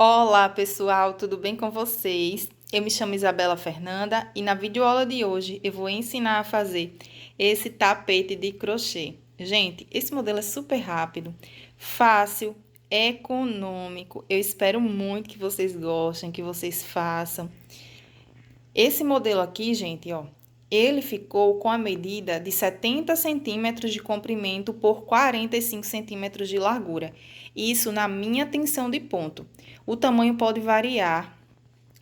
Olá, pessoal, tudo bem com vocês? Eu me chamo Isabela Fernanda e na videoaula de hoje eu vou ensinar a fazer esse tapete de crochê. Gente, esse modelo é super rápido, fácil, econômico. Eu espero muito que vocês gostem, que vocês façam. Esse modelo aqui, gente, ó, ele ficou com a medida de 70 centímetros de comprimento por 45 centímetros de largura. Isso na minha tensão de ponto. O tamanho pode variar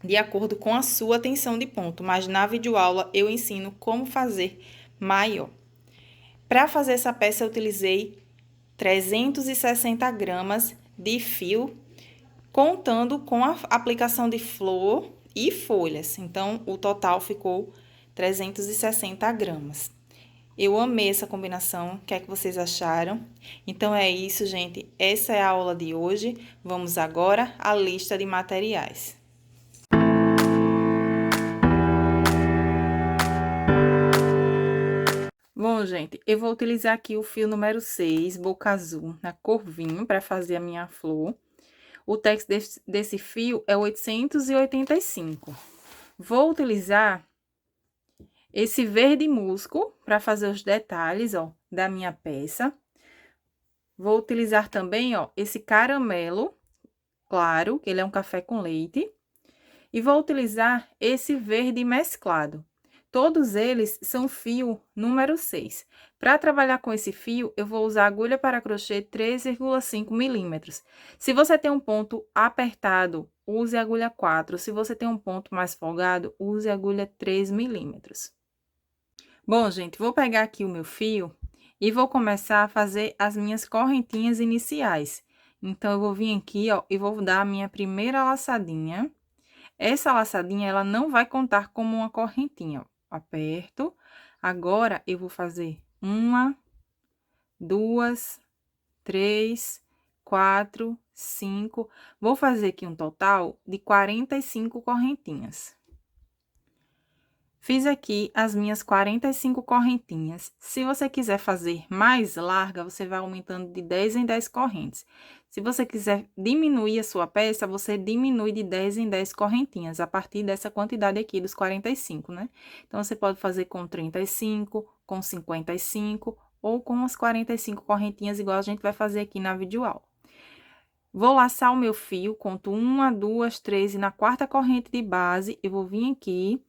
de acordo com a sua tensão de ponto, mas na videoaula eu ensino como fazer maior. Para fazer essa peça, eu utilizei 360 gramas de fio, contando com a aplicação de flor e folhas. Então, o total ficou 360 gramas. Eu amei essa combinação. O que é que vocês acharam? Então, é isso, gente. Essa é a aula de hoje. Vamos agora à lista de materiais. Bom, gente, eu vou utilizar aqui o fio número 6, boca azul, na cor vinho, para fazer a minha flor. O texto desse fio é 885. Vou utilizar esse verde musgo para fazer os detalhes, ó, da minha peça. Vou utilizar também, ó, esse caramelo claro, que ele é um café com leite. E vou utilizar esse verde mesclado. Todos eles são fio número 6. Para trabalhar com esse fio, eu vou usar agulha para crochê 3,5 milímetros. Se você tem um ponto apertado, use agulha 4. Se você tem um ponto mais folgado, use agulha 3 milímetros. Bom, gente, vou pegar aqui o meu fio e vou começar a fazer as minhas correntinhas iniciais. Então, eu vou vir aqui, ó, e vou dar a minha primeira laçadinha. Essa laçadinha, ela não vai contar como uma correntinha, ó. Aperto. Agora, eu vou fazer uma, duas, três, quatro, cinco. Vou fazer aqui um total de 45 correntinhas. Fiz aqui as minhas 45 correntinhas. Se você quiser fazer mais larga, você vai aumentando de 10 em 10 correntes. Se você quiser diminuir a sua peça, você diminui de 10 em 10 correntinhas, a partir dessa quantidade aqui, dos 45, né? Então, você pode fazer com 35, com 55 ou com as 45 correntinhas, igual a gente vai fazer aqui na videoaula. Vou laçar o meu fio, conto 1, 2, 3 e na quarta corrente de base, eu vou vir aqui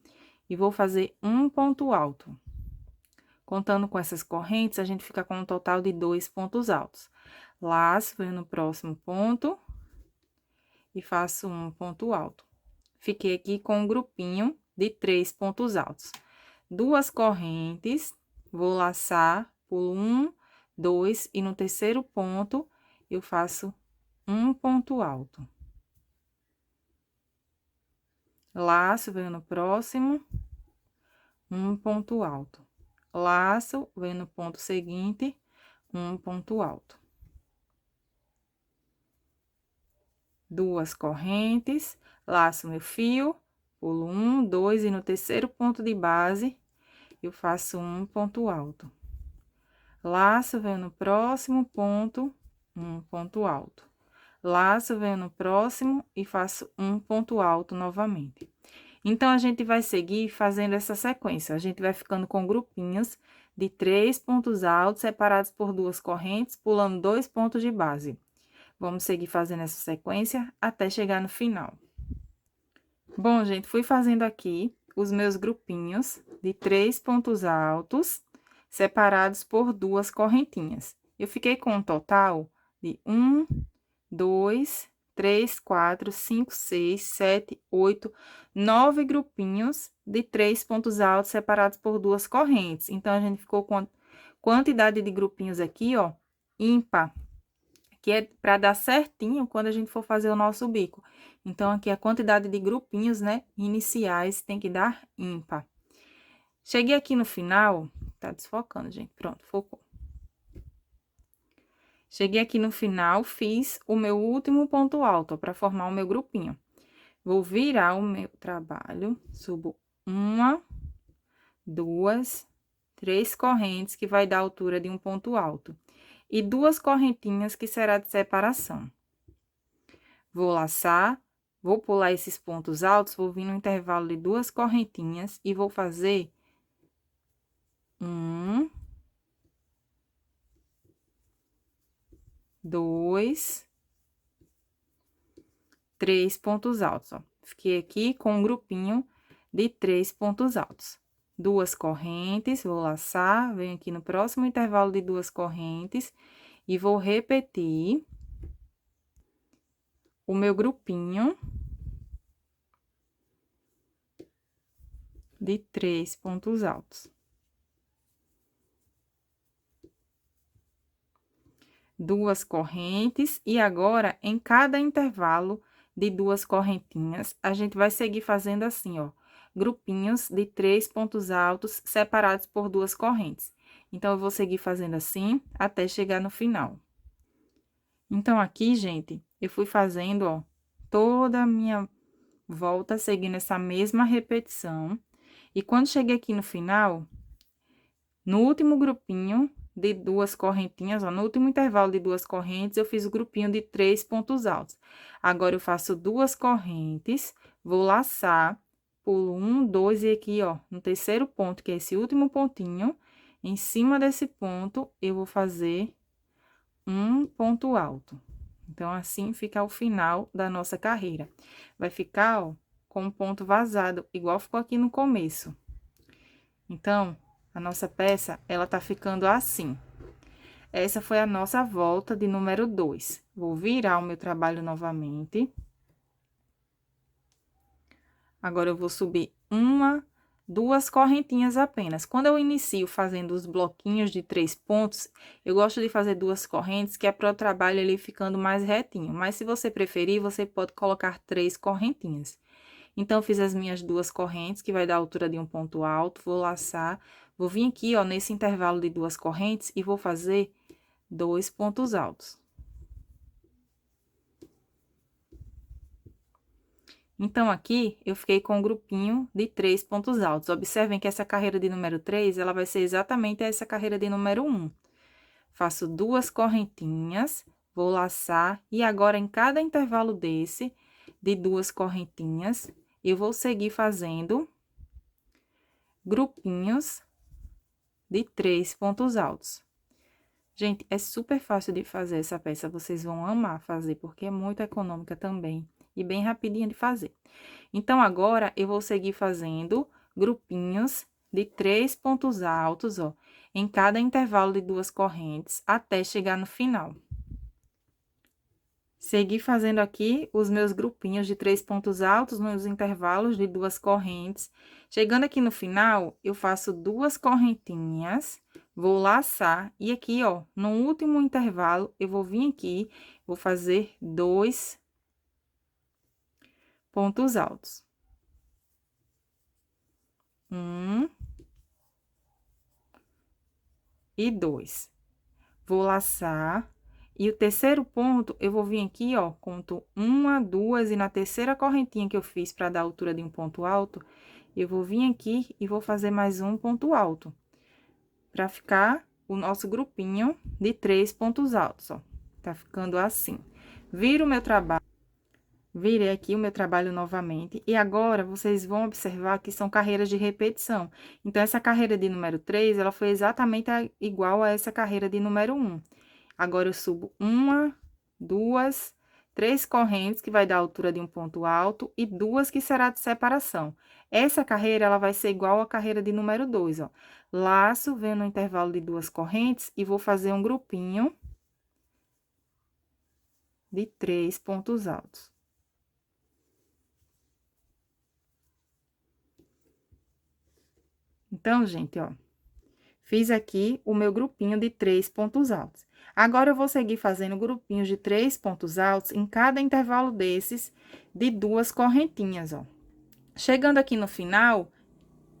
e vou fazer um ponto alto. Contando com essas correntes, a gente fica com um total de 2 pontos altos. Laço, venho no próximo ponto e faço um ponto alto. Fiquei aqui com um grupinho de 3 pontos altos. Duas correntes, vou laçar, pulo 1, 2 e no terceiro ponto eu faço um ponto alto. Laço, venho no próximo, um ponto alto. Laço, venho no ponto seguinte, um ponto alto. Duas correntes, laço meu fio, pulo 1, 2 e no terceiro ponto de base, eu faço um ponto alto. Laço, venho no próximo ponto, um ponto alto. Laço, venho no próximo e faço um ponto alto novamente. Então, a gente vai seguir fazendo essa sequência. A gente vai ficando com grupinhos de 3 pontos altos, separados por 2 correntes, pulando 2 pontos de base. Vamos seguir fazendo essa sequência até chegar no final. Bom, gente, fui fazendo aqui os meus grupinhos de 3 pontos altos, separados por 2 correntinhas. Eu fiquei com um total de 1, 2, 3, 4, 5, 6, 7, 8, 9 grupinhos de 3 pontos altos separados por 2 correntes. Então, a gente ficou com a quantidade de grupinhos aqui, ó, ímpar, que é para dar certinho quando a gente for fazer o nosso bico. Então, aqui a quantidade de grupinhos, né, iniciais tem que dar ímpar. Cheguei aqui no final, tá desfocando, gente, pronto, focou. Cheguei aqui no final, fiz o meu último ponto alto, para formar o meu grupinho. Vou virar o meu trabalho, subo uma, duas, três correntes, que vai dar a altura de um ponto alto. E 2 correntinhas, que será de separação. vou laçar, vou pular esses pontos altos, vou vir no intervalo de 2 correntinhas e vou fazer 1, 2, 3 pontos altos, ó. Fiquei aqui com um grupinho de 3 pontos altos. 2 correntes, vou laçar, venho aqui no próximo intervalo de 2 correntes e vou repetir o meu grupinho de 3 pontos altos. 2 correntes, e agora, em cada intervalo de 2 correntinhas, a gente vai seguir fazendo assim, ó, grupinhos de 3 pontos altos separados por 2 correntes. Então, eu vou seguir fazendo assim até chegar no final. Então, aqui, gente, eu fui fazendo, ó, toda a minha volta seguindo essa mesma repetição. E quando cheguei aqui no final, no último grupinho de 2 correntinhas, ó, no último intervalo de 2 correntes, eu fiz o grupinho de 3 pontos altos. Agora, eu faço 2 correntes, vou laçar, pulo 1, 2 e aqui, ó, no terceiro ponto, que é esse último pontinho, em cima desse ponto, eu vou fazer um ponto alto. Então, assim fica o final da nossa carreira. Vai ficar, ó, com um ponto vazado, igual ficou aqui no começo. Então, a nossa peça, ela tá ficando assim. Essa foi a nossa volta de número 2. Vou virar o meu trabalho novamente. Agora, eu vou subir 1, 2 correntinhas apenas. Quando eu inicio fazendo os bloquinhos de 3 pontos, eu gosto de fazer 2 correntes, que é para o trabalho ele ficando mais retinho. Mas, se você preferir, você pode colocar 3 correntinhas. Então, eu fiz as minhas 2 correntes, que vai dar a altura de um ponto alto, vou laçar, vou vir aqui, ó, nesse intervalo de 2 correntes e vou fazer 2 pontos altos. Então, aqui, eu fiquei com um grupinho de 3 pontos altos. Observem que essa carreira de número 3, ela vai ser exatamente essa carreira de número 1. Faço 2 correntinhas, vou laçar, e agora, em cada intervalo desse, de 2 correntinhas, eu vou seguir fazendo grupinhos de 3 pontos altos. Gente, é super fácil de fazer essa peça, vocês vão amar fazer, porque é muito econômica também e bem rapidinha de fazer. Então, agora, eu vou seguir fazendo grupinhos de 3 pontos altos, ó, em cada intervalo de 2 correntes, até chegar no final. Segui fazendo aqui os meus grupinhos de 3 pontos altos nos intervalos de 2 correntes. Chegando aqui no final, eu faço 2 correntinhas, vou laçar, e aqui, ó, no último intervalo, eu vou vir aqui, vou fazer 2 pontos altos. 1 e 2. Vou laçar, e o terceiro ponto, eu vou vir aqui, ó, conto 1, 2, e na terceira correntinha que eu fiz para dar a altura de um ponto alto, eu vou vir aqui e vou fazer mais um ponto alto, para ficar o nosso grupinho de 3 pontos altos, ó. Tá ficando assim. Viro o meu trabalho. Virei aqui o meu trabalho novamente, e agora vocês vão observar que são carreiras de repetição. Então, essa carreira de número 3, ela foi exatamente igual a essa carreira de número 1. Agora, eu subo 1, 2, 3 correntes, que vai dar a altura de um ponto alto, e 2 que será de separação. Essa carreira, ela vai ser igual à carreira de número 2, ó. Laço, venho no intervalo de 2 correntes, e vou fazer um grupinho de 3 pontos altos. Então, gente, ó, fiz aqui o meu grupinho de 3 pontos altos. Agora, eu vou seguir fazendo grupinhos de 3 pontos altos em cada intervalo desses de 2 correntinhas, ó. Chegando aqui no final,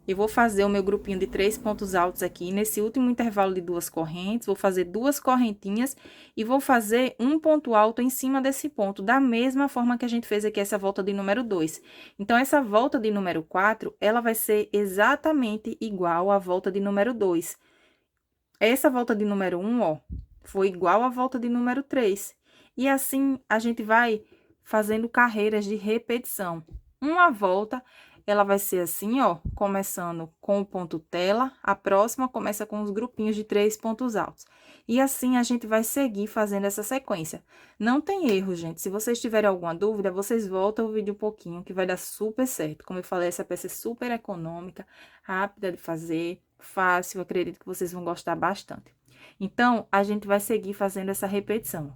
eu vou fazer o meu grupinho de 3 pontos altos aqui, nesse último intervalo de 2 correntes, vou fazer 2 correntinhas e vou fazer um ponto alto em cima desse ponto, da mesma forma que a gente fez aqui essa volta de número 2. Então, essa volta de número 4, ela vai ser exatamente igual à volta de número 2. Essa volta de número 1, ó, foi igual à volta de número 3. E assim, a gente vai fazendo carreiras de repetição. Uma volta, ela vai ser assim, ó, começando com o ponto tela, a próxima começa com os grupinhos de 3 pontos altos. E assim a gente vai seguir fazendo essa sequência. Não tem erro, gente. Se vocês tiverem alguma dúvida, vocês voltam o vídeo um pouquinho, que vai dar super certo. Como eu falei, essa peça é super econômica, rápida de fazer, fácil, acredito que vocês vão gostar bastante. Então, a gente vai seguir fazendo essa repetição.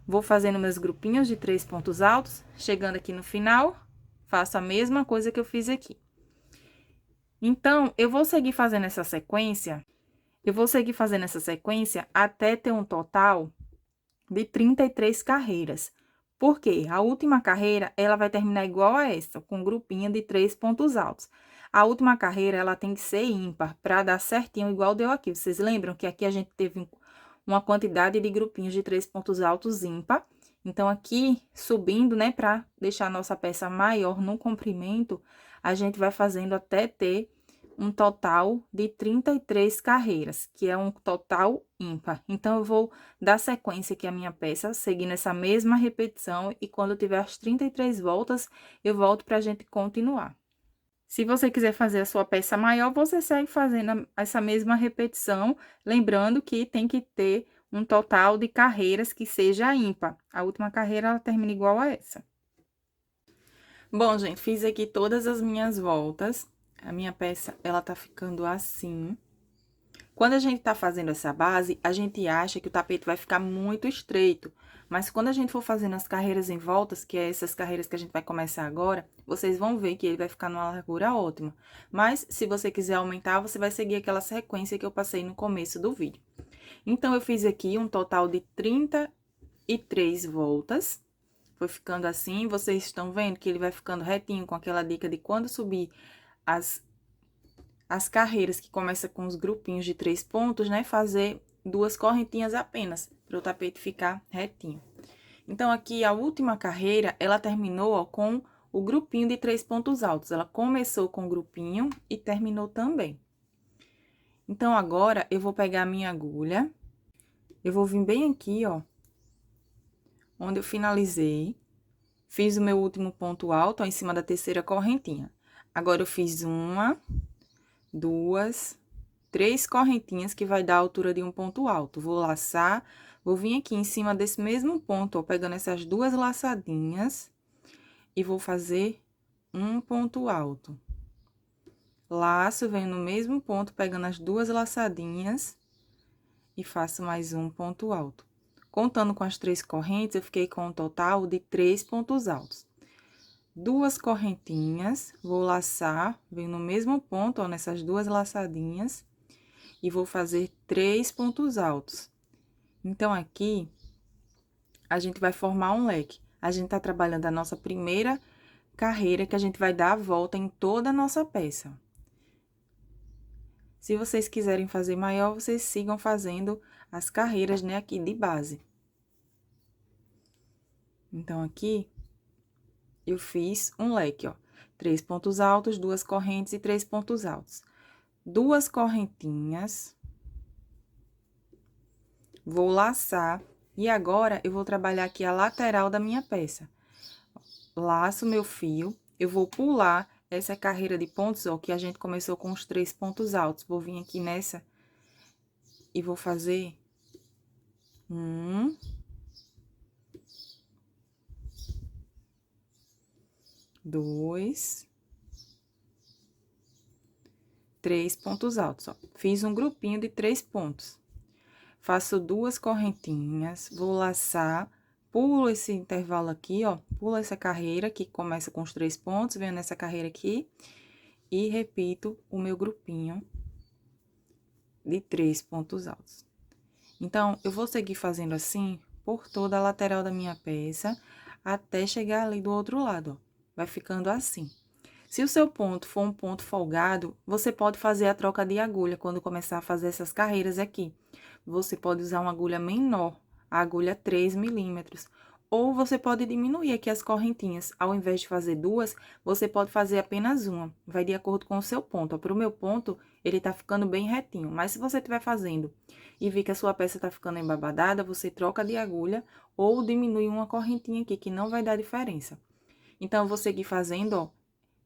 Vou fazendo meus grupinhos de 3 pontos altos, chegando aqui no final, faço a mesma coisa que eu fiz aqui. Então, eu vou seguir fazendo essa sequência, até ter um total de 33 carreiras. Porque a última carreira, ela vai terminar igual a essa, com um grupinho de 3 pontos altos. A última carreira, ela tem que ser ímpar, para dar certinho, igual deu aqui. Vocês lembram que aqui a gente teve uma quantidade de grupinhos de 3 pontos altos ímpar. Então, aqui, subindo, né, para deixar a nossa peça maior no comprimento, a gente vai fazendo até ter um total de 33 carreiras, que é um total ímpar. Então, eu vou dar sequência aqui à minha peça, seguindo essa mesma repetição, e quando eu tiver as 33 voltas, eu volto para a gente continuar. Se você quiser fazer a sua peça maior, você segue fazendo essa mesma repetição, lembrando que tem que ter um total de carreiras que seja ímpar. A última carreira, ela termina igual a essa. Bom, gente, fiz aqui todas as minhas voltas. A minha peça, ela tá ficando assim. Quando a gente tá fazendo essa base, a gente acha que o tapete vai ficar muito estreito. Mas quando a gente for fazendo as carreiras em voltas, que é essas carreiras que a gente vai começar agora, vocês vão ver que ele vai ficar numa largura ótima. Mas, se você quiser aumentar, você vai seguir aquela sequência que eu passei no começo do vídeo. Então, eu fiz aqui um total de 33 voltas. Foi ficando assim, vocês estão vendo que ele vai ficando retinho com aquela dica de quando subir as carreiras que começam com os grupinhos de 3 pontos, né? Fazer 2 correntinhas apenas, para o tapete ficar retinho. Então, aqui, a última carreira, ela terminou, ó, com o grupinho de 3 pontos altos. Ela começou com o grupinho e terminou também. Então, agora, eu vou pegar a minha agulha, eu vou vir bem aqui, ó, onde eu finalizei, fiz o meu último ponto alto, ó, em cima da terceira correntinha. Agora, eu fiz 1, 2, 3 correntinhas, que vai dar a altura de um ponto alto. Vou laçar, vou vir aqui em cima desse mesmo ponto, ó, pegando essas 2 laçadinhas, e vou fazer um ponto alto. Laço, venho no mesmo ponto, pegando as 2 laçadinhas, e faço mais um ponto alto. Contando com as 3 correntes, eu fiquei com um total de 3 pontos altos. 2 correntinhas, vou laçar, venho no mesmo ponto, ó, nessas 2 laçadinhas, e vou fazer 3 pontos altos. Então, aqui, a gente vai formar um leque. A gente tá trabalhando a nossa primeira carreira, que a gente vai dar a volta em toda a nossa peça. Se vocês quiserem fazer maior, vocês sigam fazendo as carreiras, né, aqui de base. Então, aqui, eu fiz um leque, ó. 3 pontos altos, 2 correntes e 3 pontos altos. 2 correntinhas. Vou laçar. E agora, eu vou trabalhar aqui a lateral da minha peça. Laço meu fio, eu vou pular essa carreira de pontos, ó, que a gente começou com os 3 pontos altos. Vou vir aqui nessa e vou fazer 1, 2, 3 pontos altos, ó. Fiz um grupinho de 3 pontos. Faço 2 correntinhas, vou laçar, pulo esse intervalo aqui, ó, pulo essa carreira que começa com os 3 pontos, venho nessa carreira aqui e repito o meu grupinho de 3 pontos altos. Então, eu vou seguir fazendo assim por toda a lateral da minha peça, até chegar ali do outro lado, ó. Vai ficando assim. Se o seu ponto for um ponto folgado, você pode fazer a troca de agulha quando começar a fazer essas carreiras aqui. Você pode usar uma agulha menor, a agulha 3 milímetros, Ou você pode diminuir aqui as correntinhas. Ao invés de fazer duas, você pode fazer apenas uma. Vai de acordo com o seu ponto. Para o meu ponto, ele tá ficando bem retinho. Mas se você estiver fazendo e vir que a sua peça tá ficando embabadada, você troca de agulha ou diminui uma correntinha aqui, que não vai dar diferença. Então, eu vou seguir fazendo, ó.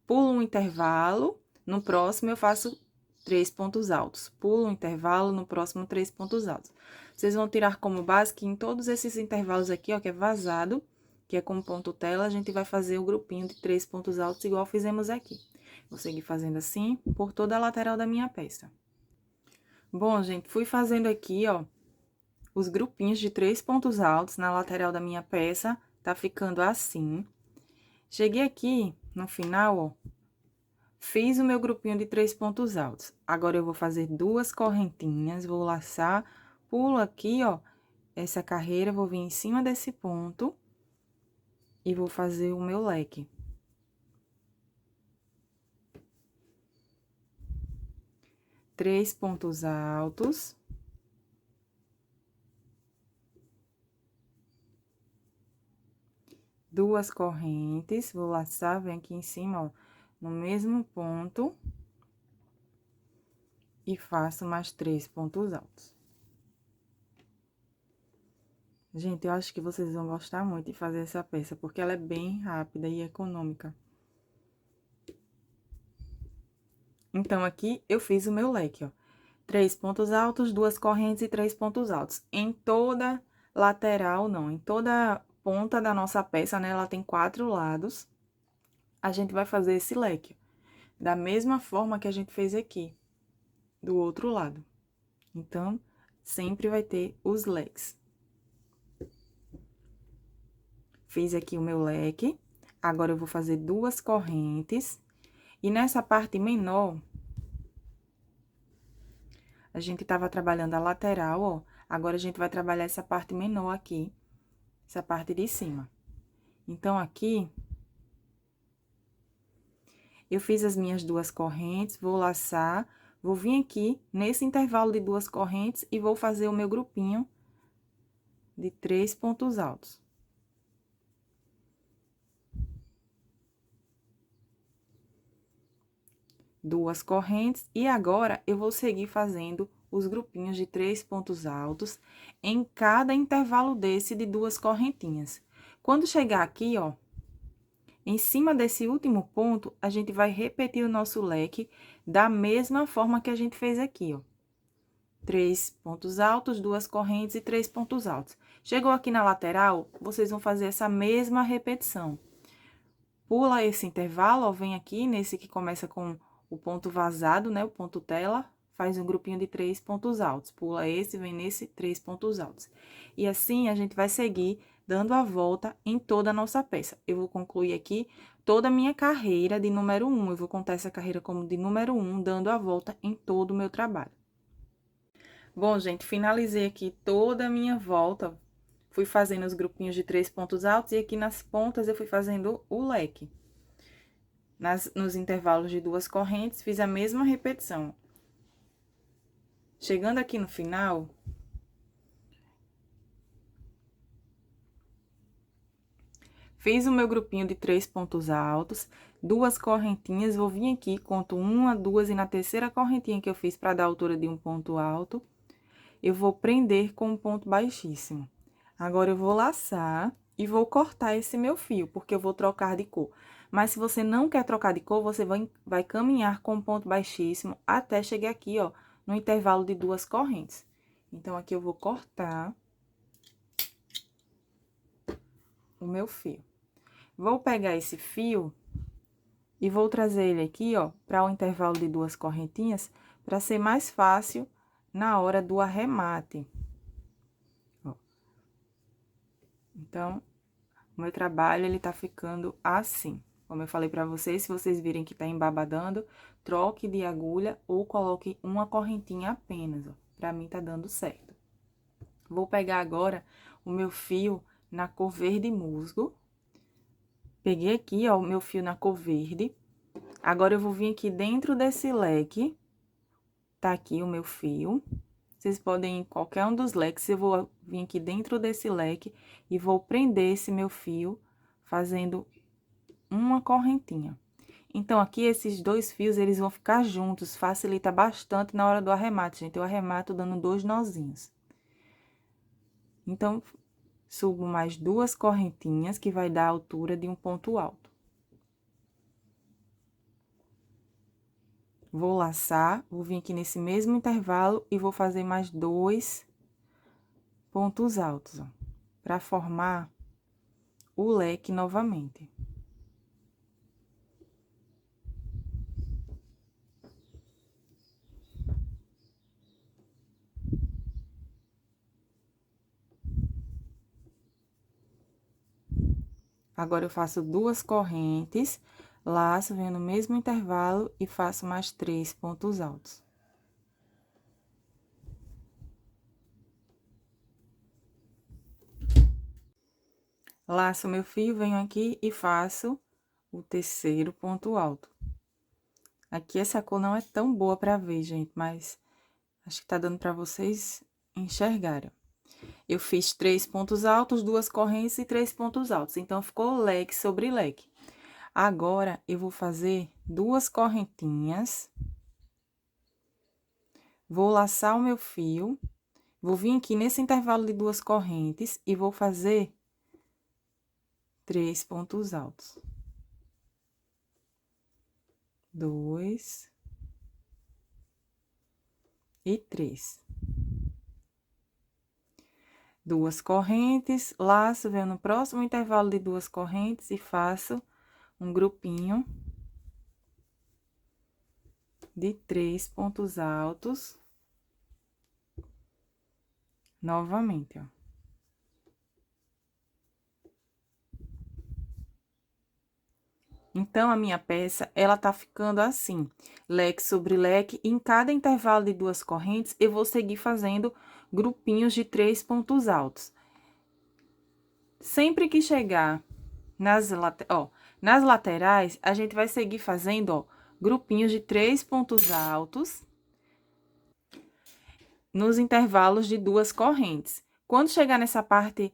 Pulo um intervalo, no próximo eu faço 3 pontos altos. Pulo um intervalo, no próximo 3 pontos altos. Vocês vão tirar como base que em todos esses intervalos aqui, ó, que é vazado, que é com ponto tela, a gente vai fazer o grupinho de 3 pontos altos, igual fizemos aqui. Vou seguir fazendo assim, por toda a lateral da minha peça. Bom, gente, fui fazendo aqui, ó, os grupinhos de 3 pontos altos na lateral da minha peça, tá ficando assim. Cheguei aqui, no final, ó, fiz o meu grupinho de 3 pontos altos. Agora, eu vou fazer 2 correntinhas, vou laçar, pulo aqui, ó, essa carreira, vou vir em cima desse ponto e vou fazer o meu leque. 3 pontos altos. Duas correntes, vou laçar, vem aqui em cima, ó, no mesmo ponto. E faço mais 3 pontos altos. Gente, eu acho que vocês vão gostar muito de fazer essa peça, porque ela é bem rápida e econômica. Então, aqui, eu fiz o meu leque, ó. 3 pontos altos, 2 correntes e 3 pontos altos. Em toda lateral, não, em toda ponta da nossa peça, né, ela tem 4 lados. A gente vai fazer esse leque, da mesma forma que a gente fez aqui, do outro lado. Então, sempre vai ter os leques. Fiz aqui o meu leque, agora eu vou fazer 2 correntes. E nessa parte menor, a gente tava trabalhando a lateral, ó. Agora, a gente vai trabalhar essa parte menor aqui, essa parte de cima. Então, aqui, eu fiz as minhas 2 correntes, vou laçar, vou vir aqui nesse intervalo de 2 correntes e vou fazer o meu grupinho de 3 pontos altos. Duas correntes, e agora eu vou seguir fazendo os grupinhos de 3 pontos altos em cada intervalo desse de 2 correntinhas. Quando chegar aqui, ó, em cima desse último ponto, a gente vai repetir o nosso leque da mesma forma que a gente fez aqui, ó. 3 pontos altos, 2 correntes e 3 pontos altos. Chegou aqui na lateral, vocês vão fazer essa mesma repetição. Pula esse intervalo, ó, vem aqui nesse que começa com o ponto vazado, né, o ponto tela, faz um grupinho de 3 pontos altos. Pula esse, vem nesse, 3 pontos altos. E assim, a gente vai seguir dando a volta em toda a nossa peça. Eu vou concluir aqui toda a minha carreira de número 1. Eu vou contar essa carreira como de número 1, dando a volta em todo o meu trabalho. Bom, gente, finalizei aqui toda a minha volta. Fui fazendo os grupinhos de 3 pontos altos e aqui nas pontas eu fui fazendo o leque. Nos intervalos de 2 correntes, fiz a mesma repetição. Chegando aqui no final, fiz o meu grupinho de 3 pontos altos, 2 correntinhas, vou vir aqui, conto 1, 2 e na terceira correntinha que eu fiz para dar a altura de um ponto alto, eu vou prender com um ponto baixíssimo. Agora, eu vou laçar e vou cortar esse meu fio, porque eu vou trocar de cor. Mas, se você não quer trocar de cor, você vai caminhar com um ponto baixíssimo até chegar aqui, ó, no intervalo de 2 correntes. Então, aqui eu vou cortar o meu fio. Vou pegar esse fio e vou trazer ele aqui, ó, para o intervalo de 2 correntinhas, para ser mais fácil na hora do arremate. Ó. Então, o meu trabalho, ele tá ficando assim. Como eu falei pra vocês, se vocês virem que tá embabadando, troque de agulha ou coloque uma correntinha apenas, ó. Pra mim, tá dando certo. Vou pegar agora o meu fio na cor verde musgo. Peguei aqui, ó, o meu fio na cor verde. Agora, eu vou vir aqui dentro desse leque. Tá aqui o meu fio. Vocês podem ir em qualquer um dos leques, eu vou vim aqui dentro desse leque e vou prender esse meu fio fazendo uma correntinha. Então, aqui, esses dois fios, eles vão ficar juntos, facilita bastante na hora do arremate, gente. Eu arremato dando 2 nozinhos. Então, subo mais 2 correntinhas, que vai dar a altura de um ponto alto. Vou laçar, vou vir aqui nesse mesmo intervalo e vou fazer mais 2 pontos altos, ó, pra formar o leque novamente. Agora, eu faço 2 correntes, laço, venho no mesmo intervalo e faço mais 3 pontos altos. Laço meu fio, venho aqui e faço o terceiro ponto alto. Aqui, essa cor não é tão boa pra ver, gente, mas acho que tá dando pra vocês enxergarem. Eu fiz 3 pontos altos, 2 correntes e 3 pontos altos. Então, ficou leque sobre leque. Agora, eu vou fazer 2 correntinhas. Vou laçar o meu fio. Vou vir aqui nesse intervalo de 2 correntes e vou fazer 3 pontos altos. 2 e 3. 2 correntes, laço, venho no próximo intervalo de 2 correntes e faço um grupinho de 3 pontos altos. Novamente, ó. Então, a minha peça, ela tá ficando assim, leque sobre leque, e em cada intervalo de 2 correntes, eu vou seguir fazendo grupinhos de 3 pontos altos. Sempre que chegar nas laterais, a gente vai seguir fazendo, ó, grupinhos de 3 pontos altos nos intervalos de 2 correntes. Quando chegar nessa parte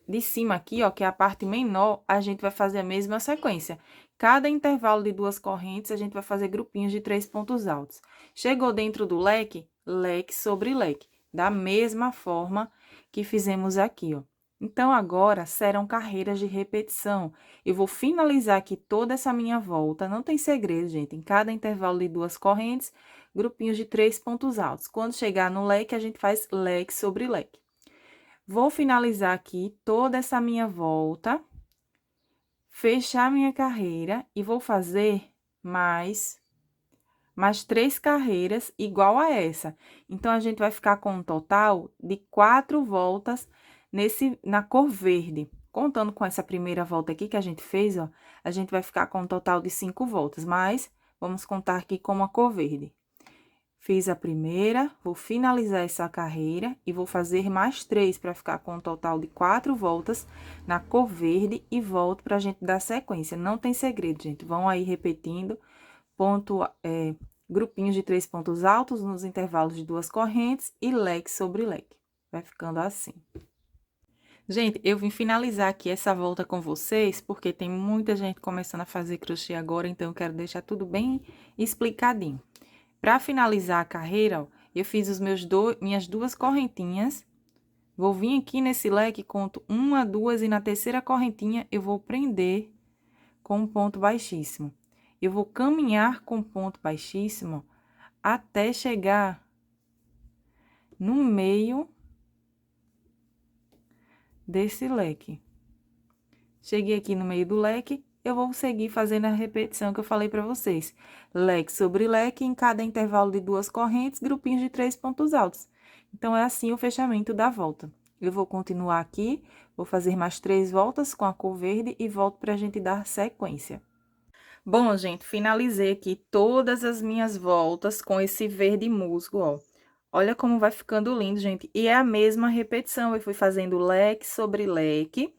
de cima aqui, ó, que é a parte menor, a gente vai fazer a mesma sequência. Cada intervalo de 2 correntes, a gente vai fazer grupinhos de 3 pontos altos. Chegou dentro do leque, leque sobre leque, da mesma forma que fizemos aqui, ó. Então, agora, serão carreiras de repetição. Eu vou finalizar aqui toda essa minha volta, não tem segredo, gente. Em cada intervalo de 2 correntes, grupinhos de 3 pontos altos. Quando chegar no leque, a gente faz leque sobre leque. Vou finalizar aqui toda essa minha volta, fechar minha carreira e vou fazer mais 3 carreiras igual a essa. Então, a gente vai ficar com um total de 4 voltas na cor verde. Contando com essa primeira volta aqui que a gente fez, ó, a gente vai ficar com um total de 5 voltas, mas vamos contar aqui com a cor verde. Fiz a primeira, vou finalizar essa carreira e vou fazer mais 3 para ficar com um total de 4 voltas na cor verde e volto pra gente dar sequência. Não tem segredo, gente. Vão aí repetindo grupinhos de 3 pontos altos nos intervalos de 2 correntes e leque sobre leque. Vai ficando assim. Gente, eu vim finalizar aqui essa volta com vocês, porque tem muita gente começando a fazer crochê agora, então eu quero deixar tudo bem explicadinho. Para finalizar a carreira, ó, eu fiz minhas 2 correntinhas. Vou vir aqui nesse leque, conto 1, 2 e na terceira correntinha eu vou prender com um ponto baixíssimo. Eu vou caminhar com ponto baixíssimo até chegar no meio desse leque. Cheguei aqui no meio do leque, eu vou seguir fazendo a repetição que eu falei para vocês. Leque sobre leque, em cada intervalo de 2 correntes, grupinhos de 3 pontos altos. Então, é assim o fechamento da volta. Eu vou continuar aqui, vou fazer mais 3 voltas com a cor verde e volto pra gente dar sequência. Bom, gente, finalizei aqui todas as minhas voltas com esse verde musgo, ó. Olha como vai ficando lindo, gente. E é a mesma repetição, eu fui fazendo leque sobre leque.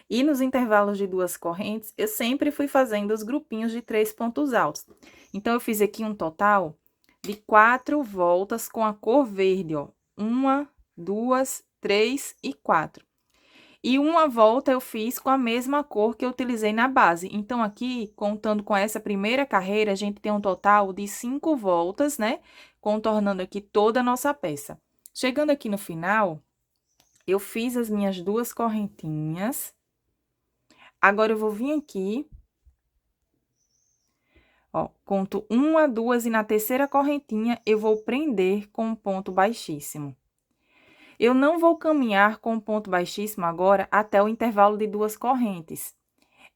E nos intervalos de 2 correntes, eu sempre fui fazendo os grupinhos de 3 pontos altos. Então, eu fiz aqui um total de 4 voltas com a cor verde, ó. 1, 2 3 e 4. E uma volta eu fiz com a mesma cor que eu utilizei na base. Então, aqui, contando com essa primeira carreira, a gente tem um total de 5 voltas, né? Contornando aqui toda a nossa peça. Chegando aqui no final, eu fiz as minhas 2 correntinhas. Agora, eu vou vir aqui, ó, conto 1, 2 e na terceira correntinha, eu vou prender com um ponto baixíssimo. Eu não vou caminhar com um ponto baixíssimo agora até o intervalo de 2 correntes.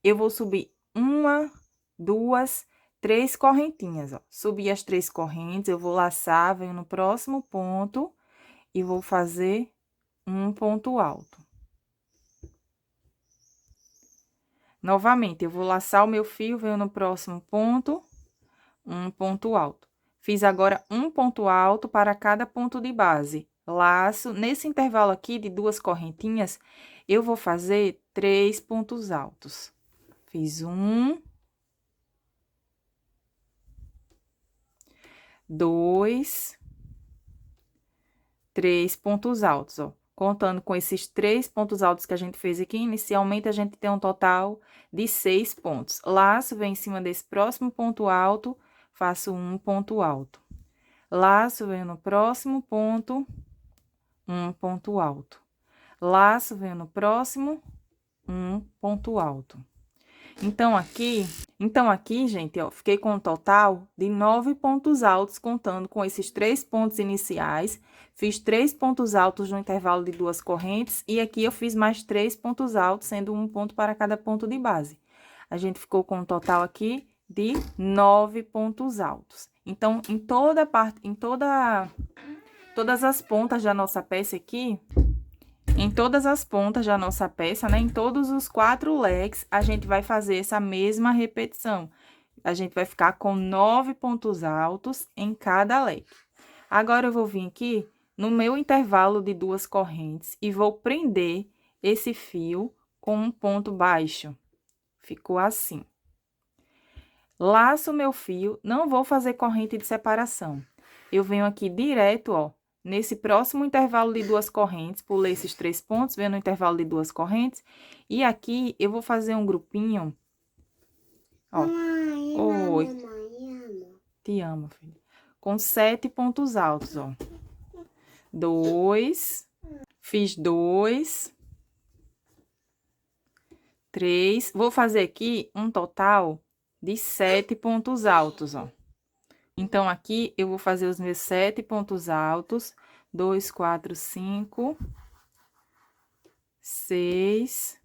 Eu vou subir 1, 2, 3 correntinhas, ó. Subi as 3 correntes, eu vou laçar, venho no próximo ponto e vou fazer um ponto alto. Novamente, eu vou laçar o meu fio, venho no próximo ponto, um ponto alto. Fiz agora um ponto alto para cada ponto de base. Laço, nesse intervalo aqui de 2 correntinhas, eu vou fazer 3 pontos altos. Fiz 1, 2, 3 pontos altos, ó. Contando com esses 3 pontos altos que a gente fez aqui, inicialmente a gente tem um total de 6 pontos. Laço, venho em cima desse próximo ponto alto, faço um ponto alto. Laço, venho no próximo ponto, um ponto alto. Laço, venho no próximo, um ponto alto. Então, aqui, gente, ó, fiquei com um total de 9 pontos altos, contando com esses 3 pontos iniciais. Fiz 3 pontos altos no intervalo de 2 correntes, e aqui eu fiz mais 3 pontos altos, sendo um ponto para cada ponto de base. A gente ficou com um total aqui de 9 pontos altos. Então, todas as pontas da nossa peça aqui, em todas as pontas da nossa peça, né? Em todos os 4 leques, a gente vai fazer essa mesma repetição. A gente vai ficar com 9 pontos altos em cada leque. Agora, eu vou vir aqui no meu intervalo de 2 correntes e vou prender esse fio com um ponto baixo. Ficou assim. Laço o meu fio, não vou fazer corrente de separação. Eu venho aqui direto, ó, nesse próximo intervalo de 2 correntes, pulei esses 3 pontos, venho no intervalo de 2 correntes, e aqui eu vou fazer um grupinho, ó. Oi. Te amo, filho. Com 7 pontos altos, ó. 2, fiz 2, 3, vou fazer aqui um total de 7 pontos altos, ó. Então, aqui, eu vou fazer os meus 7 pontos altos, 2, 4, 5, 6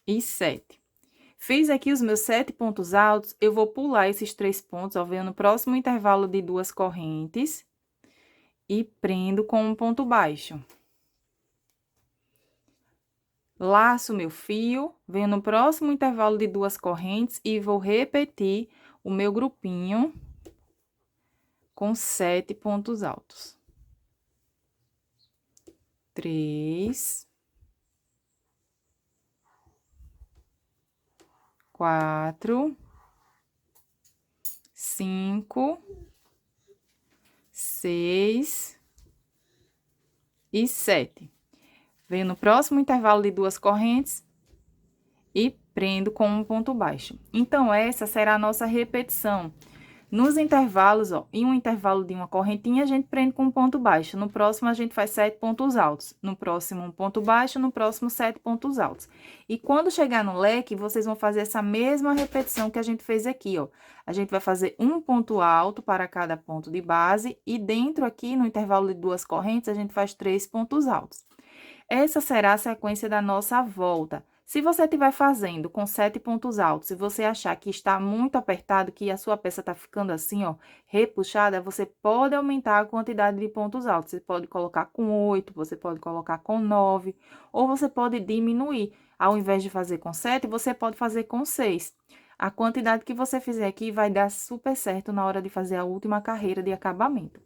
e 7. Fiz aqui os meus 7 pontos altos, eu vou pular esses 3 pontos, ó, venho no próximo intervalo de 2 correntes e prendo com um ponto baixo. Laço meu fio, venho no próximo intervalo de 2 correntes e vou repetir o meu grupinho com 7 pontos altos. 3, 4, 5, 6 e 7. Venho no próximo intervalo de 2 correntes e prendo com um ponto baixo. Então, essa será a nossa repetição. Nos intervalos, ó, em um intervalo de uma correntinha, a gente prende com um ponto baixo. No próximo, a gente faz 7 pontos altos. No próximo, um ponto baixo. No próximo, 7 pontos altos. E quando chegar no leque, vocês vão fazer essa mesma repetição que a gente fez aqui, ó. A gente vai fazer um ponto alto para cada ponto de base. E dentro aqui, no intervalo de 2 correntes, a gente faz 3 pontos altos. Essa será a sequência da nossa volta. Se você estiver fazendo com 7 pontos altos e você achar que está muito apertado, que a sua peça está ficando assim, ó, repuxada, você pode aumentar a quantidade de pontos altos. Você pode colocar com 8, você pode colocar com 9, ou você pode diminuir. Ao invés de fazer com 7, você pode fazer com 6. A quantidade que você fizer aqui vai dar super certo na hora de fazer a última carreira de acabamento.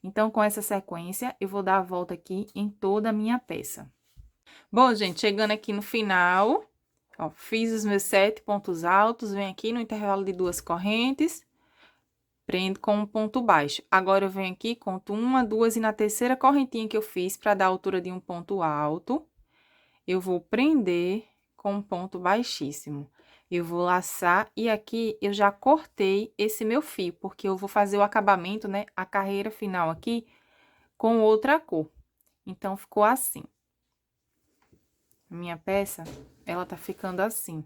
Então, com essa sequência, eu vou dar a volta aqui em toda a minha peça. Bom, gente, chegando aqui no final, ó, fiz os meus 7 pontos altos, venho aqui no intervalo de 2 correntes, prendo com um ponto baixo. Agora, eu venho aqui, conto uma, duas, e na terceira correntinha que eu fiz, para dar a altura de um ponto alto, eu vou prender com um ponto baixíssimo. Eu vou laçar, e aqui eu já cortei esse meu fio, porque eu vou fazer o acabamento, né, a carreira final aqui, com outra cor. Então, ficou assim. Minha peça, ela tá ficando assim.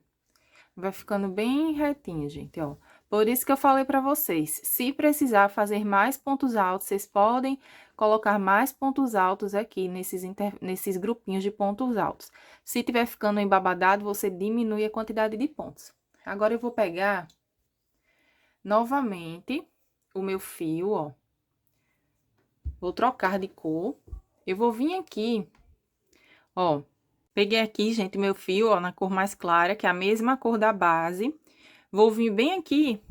Vai ficando bem retinho, gente, ó. Por isso que eu falei pra vocês, se precisar fazer mais pontos altos, vocês podem colocar mais pontos altos aqui nesses grupinhos de pontos altos. Se tiver ficando embabadado, você diminui a quantidade de pontos. Agora, eu vou pegar novamente o meu fio, ó. Vou trocar de cor. Eu vou vir aqui, ó. Peguei aqui, gente, meu fio, ó, na cor mais clara, que é a mesma cor da base. Vou vir bem aqui,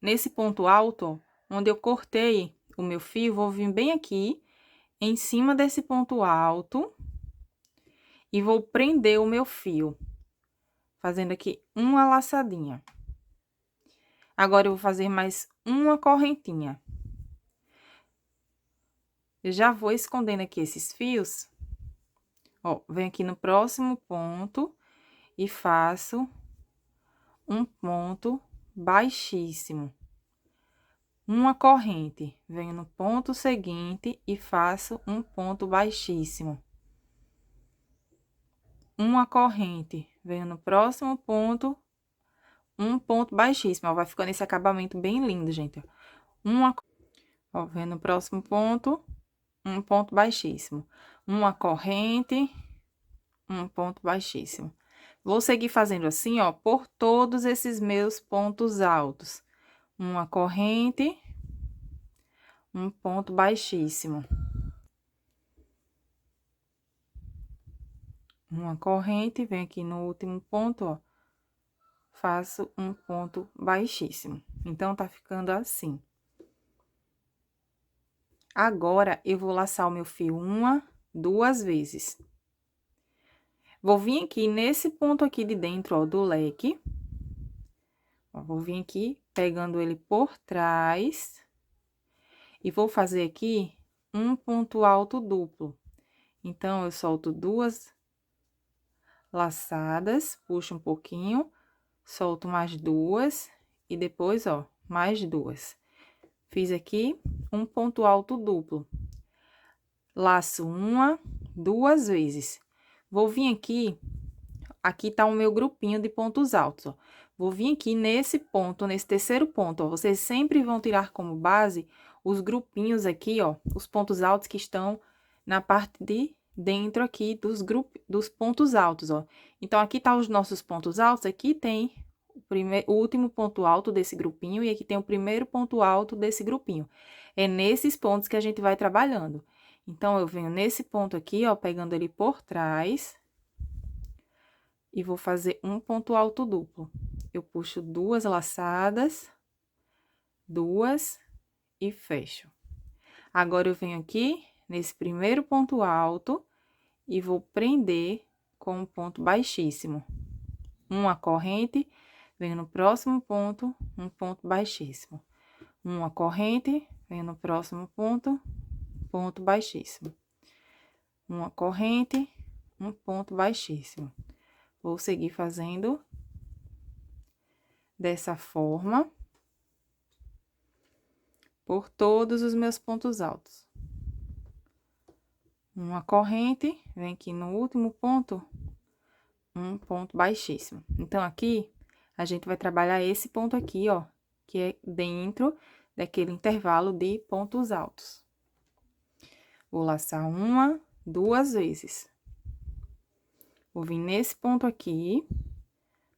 nesse ponto alto, ó, onde eu cortei o meu fio, vou vir bem aqui, em cima desse ponto alto, e vou prender o meu fio, fazendo aqui uma laçadinha. Agora, eu vou fazer mais uma correntinha. Eu já vou escondendo aqui esses fios, ó, venho aqui no próximo ponto e faço um ponto baixíssimo. Uma corrente, venho no ponto seguinte e faço um ponto baixíssimo. Uma corrente, venho no próximo ponto, um ponto baixíssimo, ó, vai ficando esse acabamento bem lindo, gente. Ó, venho no próximo ponto, um ponto baixíssimo. Uma corrente, um ponto baixíssimo. Vou seguir fazendo assim, ó, por todos esses meus pontos altos. Uma corrente, um ponto baixíssimo. Uma corrente, venho aqui no último ponto, ó, faço um ponto baixíssimo. Então, tá ficando assim. Agora, eu vou laçar o meu fio uma, duas vezes. Vou vir aqui nesse ponto aqui de dentro, ó, do leque. Ó, vou vir aqui, pegando ele por trás. E vou fazer aqui um ponto alto duplo. Então, eu solto duas laçadas, puxo um pouquinho, solto mais duas e depois, ó, mais duas. Fiz aqui um ponto alto duplo. Laço uma, duas vezes. Vou vir aqui tá o meu grupinho de pontos altos, ó. Vou vir aqui nesse ponto, nesse terceiro ponto, ó. Vocês sempre vão tirar como base os grupinhos aqui, ó, os pontos altos que estão na parte de dentro aqui dos pontos altos, ó. Então, aqui tá os nossos pontos altos, aqui tem o último ponto alto desse grupinho e aqui tem o primeiro ponto alto desse grupinho. É nesses pontos que a gente vai trabalhando. Então, eu venho nesse ponto aqui, ó, pegando ele por trás e vou fazer um ponto alto duplo. Eu puxo duas laçadas, duas e fecho. Agora, eu venho aqui nesse primeiro ponto alto e vou prender com um ponto baixíssimo. Uma corrente, venho no próximo ponto, um ponto baixíssimo. Uma corrente, venho no próximo ponto, ponto baixíssimo. Uma corrente, um ponto baixíssimo. Vou seguir fazendo dessa forma por todos os meus pontos altos. Uma corrente, vem aqui no último ponto, um ponto baixíssimo. Então, aqui, a gente vai trabalhar esse ponto aqui, ó, que é dentro daquele intervalo de pontos altos. Vou laçar uma, duas vezes. Vou vir nesse ponto aqui,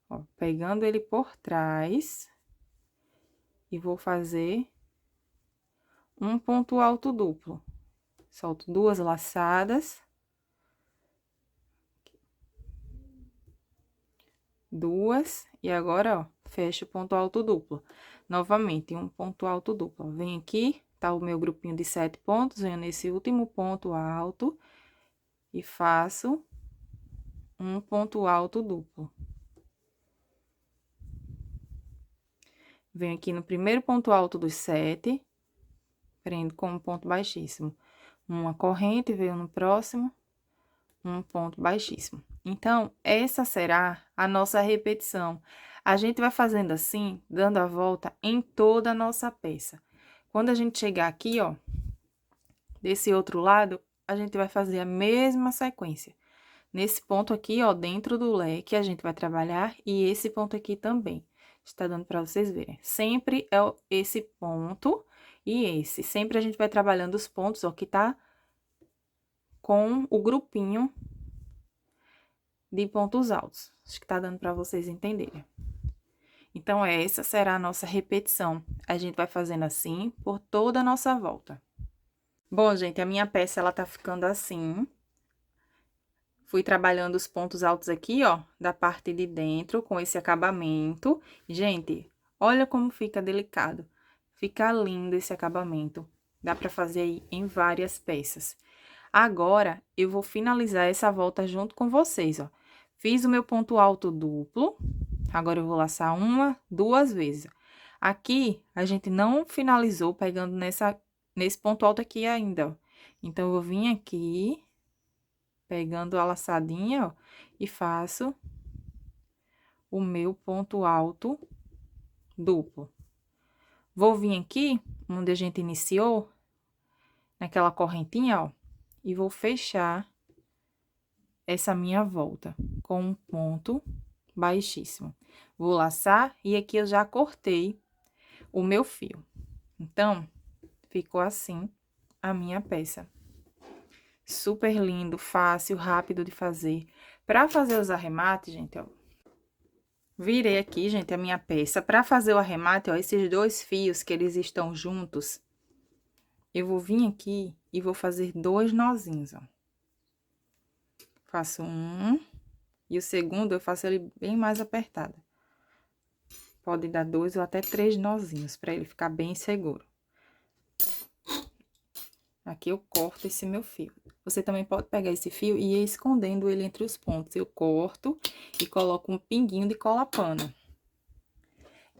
ó, pegando ele por trás, e vou fazer um ponto alto duplo. Solto duas laçadas. Duas, e agora, ó, fecho o ponto alto duplo. Novamente, um ponto alto duplo. Vem aqui, tá o meu grupinho de 7 pontos, venho nesse último ponto alto e faço um ponto alto duplo. Venho aqui no primeiro ponto alto dos 7, prendo com um ponto baixíssimo. Uma corrente, venho no próximo, um ponto baixíssimo. Então, essa será a nossa repetição. A gente vai fazendo assim, dando a volta em toda a nossa peça. Quando a gente chegar aqui, ó, desse outro lado, a gente vai fazer a mesma sequência. Nesse ponto aqui, ó, dentro do leque, a gente vai trabalhar, e esse ponto aqui também. Está dando para vocês verem. Sempre é esse ponto e esse. Sempre a gente vai trabalhando os pontos, ó, que tá com o grupinho de pontos altos. Acho que tá dando para vocês entenderem. Então, essa será a nossa repetição. A gente vai fazendo assim por toda a nossa volta. Bom, gente, a minha peça, ela tá ficando assim. Fui trabalhando os pontos altos aqui, ó, da parte de dentro, com esse acabamento. Gente, olha como fica delicado. Fica lindo esse acabamento. Dá pra fazer aí em várias peças. Agora, eu vou finalizar essa volta junto com vocês, ó. Fiz o meu ponto alto duplo. Agora, eu vou laçar uma, duas vezes. Aqui, a gente não finalizou pegando nesse ponto alto aqui ainda, ó. Então, eu vou vir aqui, pegando a laçadinha, ó, e faço o meu ponto alto duplo. Vou vir aqui, onde a gente iniciou, naquela correntinha, ó, e vou fechar essa minha volta com um ponto baixíssimo. Vou laçar e aqui eu já cortei o meu fio. Então, ficou assim a minha peça. Super lindo, fácil, rápido de fazer. Pra fazer os arremates, gente, ó, virei aqui, gente, a minha peça. Pra fazer o arremate, ó, esses dois fios que eles estão juntos, eu vou vir aqui e vou fazer 2 nozinhos, ó. Faço um, e o segundo eu faço ele bem mais apertado. Pode dar 2 ou até 3 nozinhos, pra ele ficar bem seguro. Aqui eu corto esse meu fio. Você também pode pegar esse fio e ir escondendo ele entre os pontos. Eu corto e coloco um pinguinho de cola pano.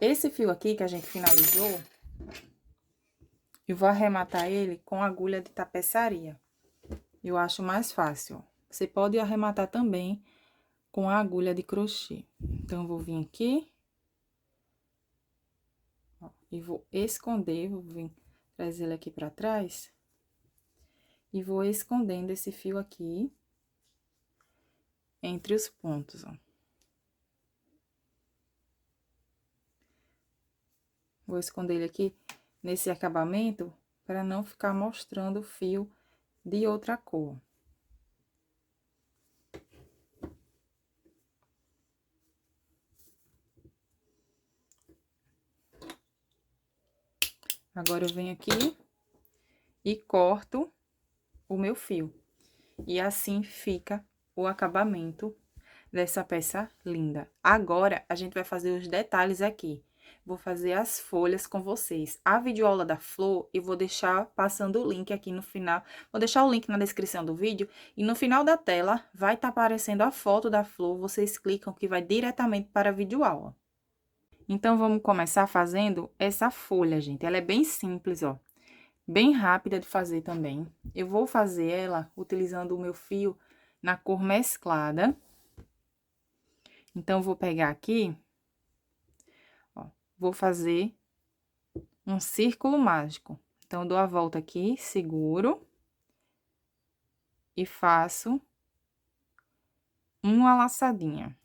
Esse fio aqui que a gente finalizou, eu vou arrematar ele com agulha de tapeçaria. Eu acho mais fácil. Você pode arrematar também com a agulha de crochê. Então, eu vou vir aqui. Ó, e vou esconder, vou vir trazer ele aqui pra trás. E vou escondendo esse fio aqui entre os pontos, ó. Vou esconder ele aqui nesse acabamento para não ficar mostrando o fio de outra cor. Agora, eu venho aqui e corto o meu fio. E assim fica o acabamento dessa peça linda. Agora, a gente vai fazer os detalhes aqui. Vou fazer as folhas com vocês. A videoaula da flor, eu vou deixar passando o link aqui no final. Vou deixar o link na descrição do vídeo. E no final da tela, vai estar aparecendo a foto da flor. Vocês clicam que vai diretamente para a videoaula. Então, vamos começar fazendo essa folha, gente. Ela é bem simples, ó. Bem rápida de fazer também. Eu vou fazer ela utilizando o meu fio na cor mesclada. Então, vou pegar aqui, ó, vou fazer um círculo mágico. Então, dou a volta aqui, seguro e faço uma laçadinha.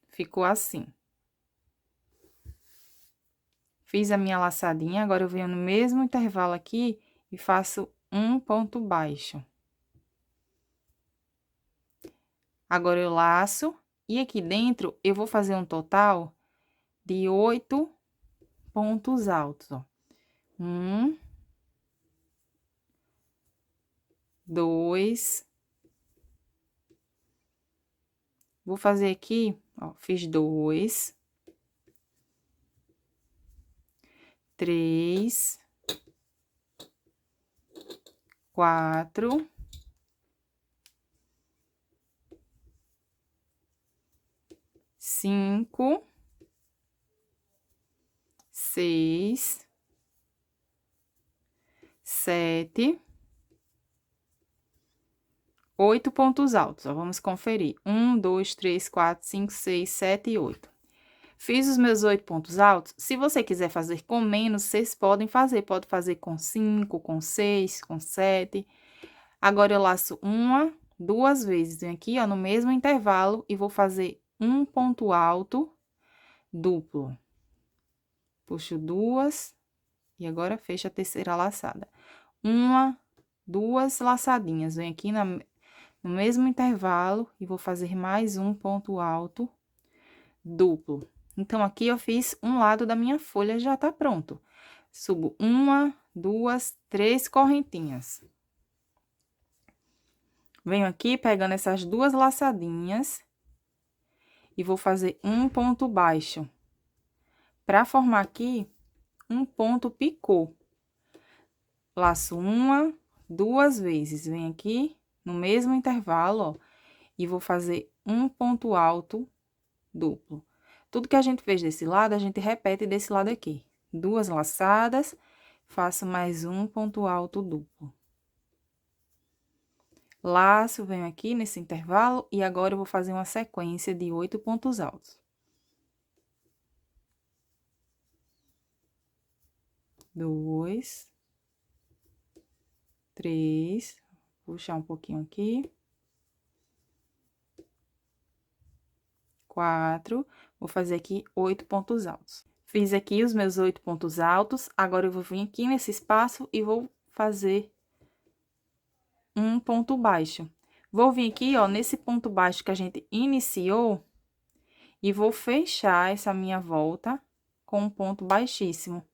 Ficou assim. Fiz a minha laçadinha, agora eu venho no mesmo intervalo aqui e faço um ponto baixo. Agora, eu laço e aqui dentro eu vou fazer um total de 8 pontos altos, ó. 1, 2. Vou fazer aqui, ó, fiz 2, 3, 4, 5, 6, 7, 8 pontos altos, ó, vamos conferir. 1, 2, 3, 4, 5, 6, 7 e 8. Fiz os meus 8 pontos altos. Se você quiser fazer com menos, vocês podem fazer. Pode fazer com 5, com 6, com 7. Agora, eu laço uma, 2 vezes. Venho aqui, ó, no mesmo intervalo e vou fazer um ponto alto duplo. Puxo 2 e agora fecho a terceira laçada. 1, 2 laçadinhas. Venho aqui no mesmo intervalo e vou fazer mais um ponto alto duplo. Então, aqui eu fiz um lado da minha folha, já tá pronto. Subo 1, 2, 3 correntinhas. Venho aqui pegando essas 2 laçadinhas e vou fazer um ponto baixo. Para formar aqui um ponto picô. Laço 1, 2 vezes. Venho aqui no mesmo intervalo, ó, e vou fazer um ponto alto duplo. Tudo que a gente fez desse lado, a gente repete desse lado aqui. 2 laçadas, faço mais um ponto alto duplo. Laço, venho aqui nesse intervalo e agora eu vou fazer uma sequência de 8 pontos altos. 2, 3, puxar um pouquinho aqui. 4, vou fazer aqui 8 pontos altos. Fiz aqui os meus 8 pontos altos, agora eu vou vir aqui nesse espaço e vou fazer um ponto baixo. Vou vir aqui, ó, nesse ponto baixo que a gente iniciou e vou fechar essa minha volta com um ponto baixíssimo.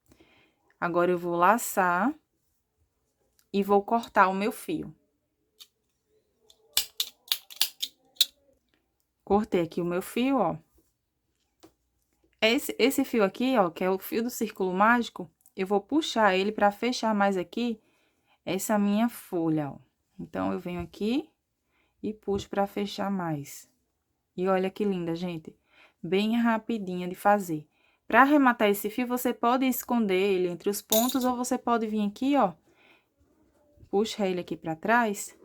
Agora, eu vou laçar e vou cortar o meu fio. Cortei aqui o meu fio, ó. Esse fio aqui, ó, que é o fio do círculo mágico, eu vou puxar ele pra fechar mais aqui essa minha folha, ó. Então, eu venho aqui e puxo pra fechar mais. E olha que linda, gente. Bem rapidinha de fazer. Pra arrematar esse fio, você pode esconder ele entre os pontos ou você pode vir aqui, ó. Puxa ele aqui pra trás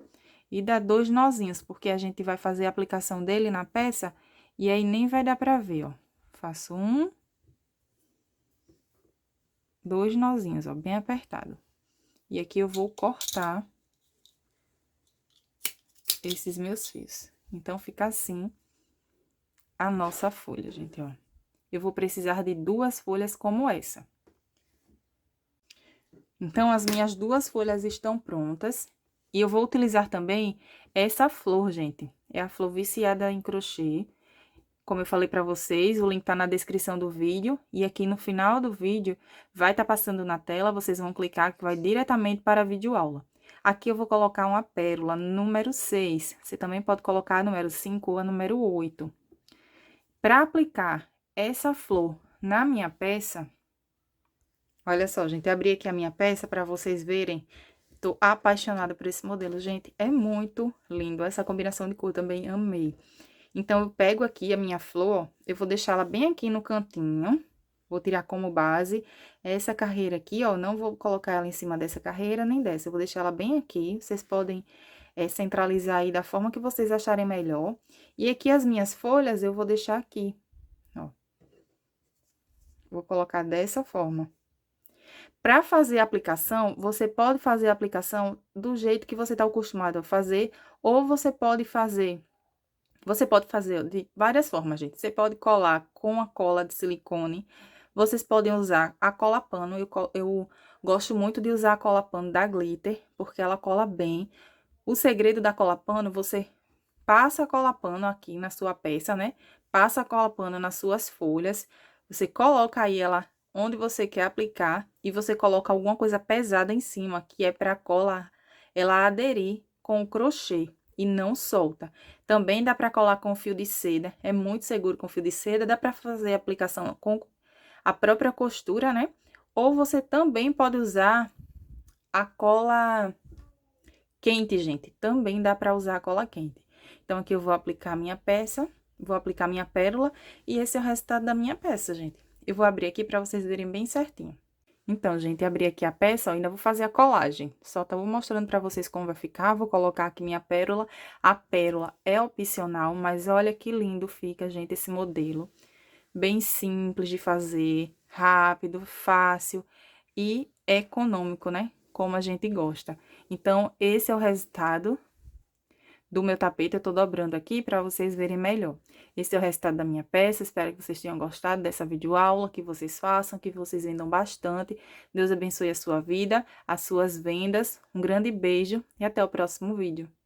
e dá 2 nozinhos, porque a gente vai fazer a aplicação dele na peça e aí nem vai dar pra ver, ó. Faço 1, 2 nozinhos, ó, bem apertado. E aqui eu vou cortar esses meus fios. Então, fica assim a nossa folha, gente, ó. Eu vou precisar de 2 folhas como essa. Então, as minhas 2 folhas estão prontas. E eu vou utilizar também essa flor, gente. É a flor viciada em crochê. Como eu falei pra vocês, o link tá na descrição do vídeo. E aqui no final do vídeo, vai tá passando na tela, vocês vão clicar que vai diretamente para a videoaula. Aqui eu vou colocar uma pérola número 6. Você também pode colocar a número 5 ou a número 8. Para aplicar essa flor na minha peça, olha só, gente, abri aqui a minha peça para vocês verem. Tô apaixonada por esse modelo, gente, é muito lindo. Essa combinação de cor também amei. Então, eu pego aqui a minha flor, eu vou deixar ela bem aqui no cantinho. Vou tirar como base essa carreira aqui, ó, não vou colocar ela em cima dessa carreira nem dessa. Eu vou deixar ela bem aqui, vocês podem centralizar aí da forma que vocês acharem melhor. E aqui as minhas folhas eu vou deixar aqui, ó. Vou colocar dessa forma. Para fazer a aplicação, você pode fazer a aplicação do jeito que você tá acostumado a fazer, ou você pode fazer de várias formas, gente. Você pode colar com a cola de silicone, vocês podem usar a cola pano. Eu gosto muito de usar a cola pano da Glitter, porque ela cola bem. O segredo da cola pano, você passa a cola pano aqui na sua peça, né? Passa a cola pano nas suas folhas, você coloca aí ela onde você quer aplicar e você coloca alguma coisa pesada em cima, que é para a cola ela aderir com o crochê e não solta. Também dá para colar com fio de seda, é muito seguro com fio de seda, dá para fazer a aplicação com a própria costura, né? Ou você também pode usar a cola quente, gente. Também dá para usar a cola quente. Então, aqui eu vou aplicar minha peça, vou aplicar minha pérola, e esse é o resultado da minha peça, gente. Eu vou abrir aqui pra vocês verem bem certinho. Então, gente, abri aqui a peça, ó, ainda vou fazer a colagem. Só tô mostrando pra vocês como vai ficar. Vou colocar aqui minha pérola. A pérola é opcional, mas olha que lindo fica, gente, esse modelo. Bem simples de fazer, rápido, fácil e econômico, né? Como a gente gosta. Então, esse é o resultado do meu tapete. Eu tô dobrando aqui para vocês verem melhor. Esse é o resultado da minha peça. Espero que vocês tenham gostado dessa videoaula, que vocês façam, que vocês vendam bastante. Deus abençoe a sua vida, as suas vendas. Um grande beijo e até o próximo vídeo.